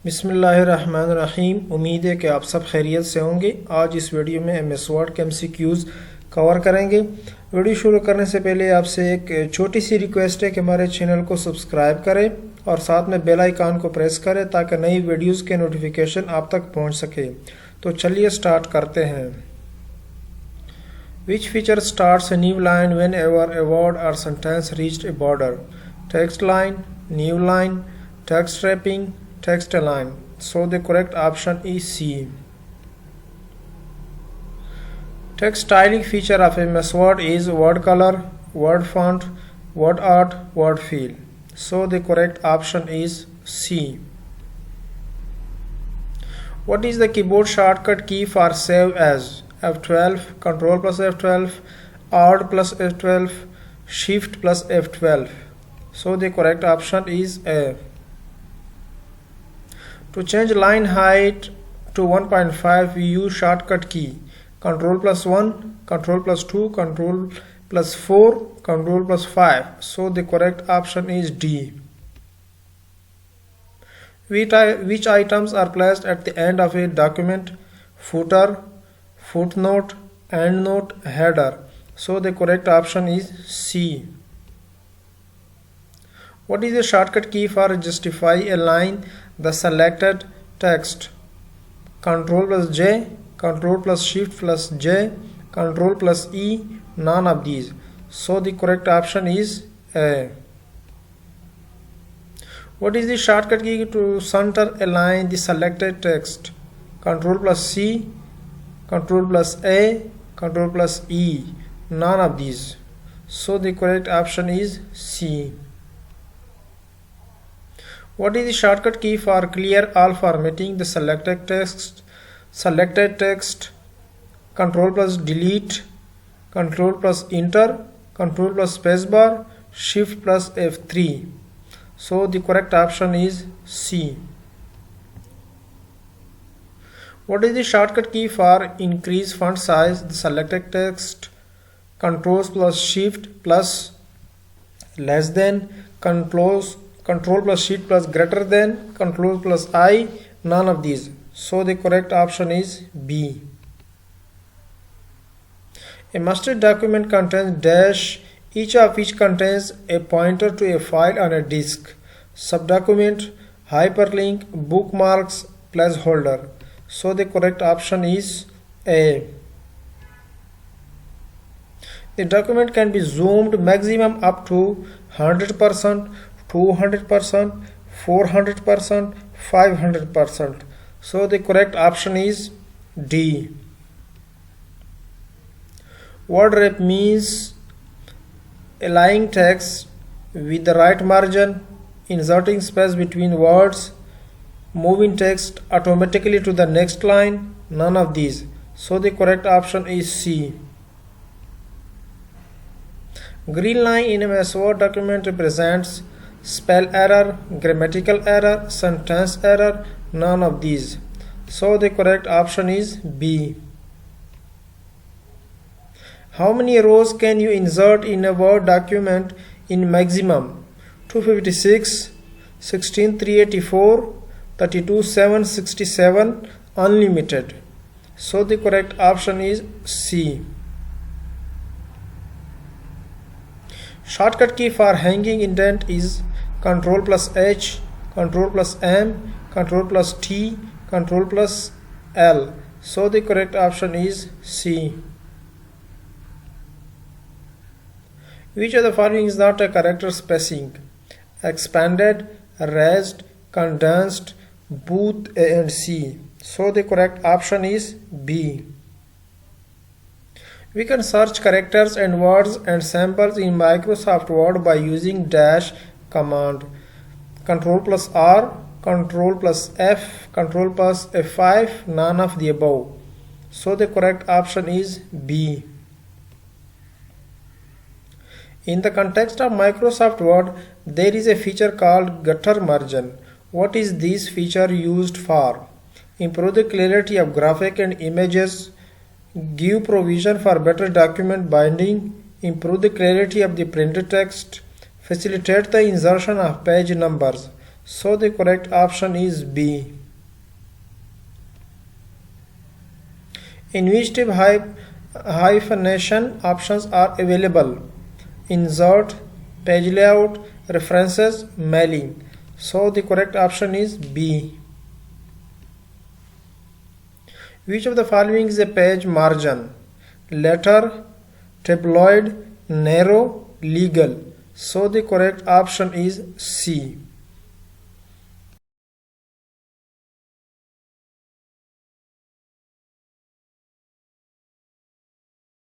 बिस्मिल्लाहिर्रहमानिर्रहीम। उम्मीद है कि आप सब खैरियत से होंगे। आज इस वीडियो में MS वर्ड के MCQs कवर करेंगे। वीडियो शुरू करने से पहले आपसे एक छोटी सी रिक्वेस्ट है कि हमारे चैनल को सब्सक्राइब करें और साथ में बेल आइकन को प्रेस करें ताकि नई वीडियोस के नोटिफिकेशन आप तक पहुंच सके। तो चलिए स्टार्ट करते हैं। Which feature starts a new line whenever a word or sentence reached a border? Text line, new line, text wrapping, text align. So the correct option is C. Text styling feature of MS Word is word color, word font, word art, word feel. So the correct option is C. What is the keyboard shortcut key for save as? F12, Control plus F12, Alt plus F12, Shift plus F12. So the correct option is A. To change line height to 1.5 we use shortcut key Control plus 1, Control plus 2, Control plus 4, Control plus 5. So the correct option is D. Which items are placed at the end of a document? Footer, footnote, endnote, header. So the correct option is C. What is the shortcut key for justify a line? The selected text. Control plus J, Control plus Shift plus J, Control plus E, none of these. So the correct option is A. What is the shortcut key to center a line? The selected text. Control plus C, Control plus A, Control plus E, none of these. So the correct option is C. What is the shortcut key for clear all formatting? The selected text, Control plus delete, Control plus enter, Control plus spacebar, Shift plus F3. So the correct option is C. What is the shortcut key for increase font size? The selected text, Control plus Shift plus less than, Control plus Shift plus greater than, Control plus I, none of these. So the correct option is B. A master document contains dash, each of which contains a pointer to a file on a disk, subdocument, hyperlink, bookmarks, placeholder. So the correct option is A. The document can be zoomed maximum up to 100%, 200%, 400%, 500%. So the correct option is D. Word wrap means aligning text with the right margin, inserting space between words, moving text automatically to the next line, none of these. So the correct option is C. Green line in MS Word document represents spell error, grammatical error, sentence error, none of these. So the correct option is B. How many rows can you insert in a Word document in maximum? 256, 16384, 32767, unlimited. So the correct option is C. Shortcut key for hanging indent is Control plus H, Control plus M, Control plus T, Control plus L. So the correct option is C. Which of the following is not a character spacing? Expanded, raised, condensed, both A and C. So the correct option is B. We can search characters and words and samples in Microsoft Word by using dash command. Control plus R, Control plus F, Control plus F5, none of the above. So the correct option is B. In the context of Microsoft Word, there is a feature called gutter margin. What is this feature used for? Improve the clarity of graphic and images, give provision for better document binding, improve the clarity of the printed text, facilitate the insertion of page numbers. So the correct option is B. Inventive hyphenation options are available: insert, page layout, references, mailing. So the correct option is B. Which of the following is a page margin? Letter, tabloid, narrow, legal. So the correct option is C.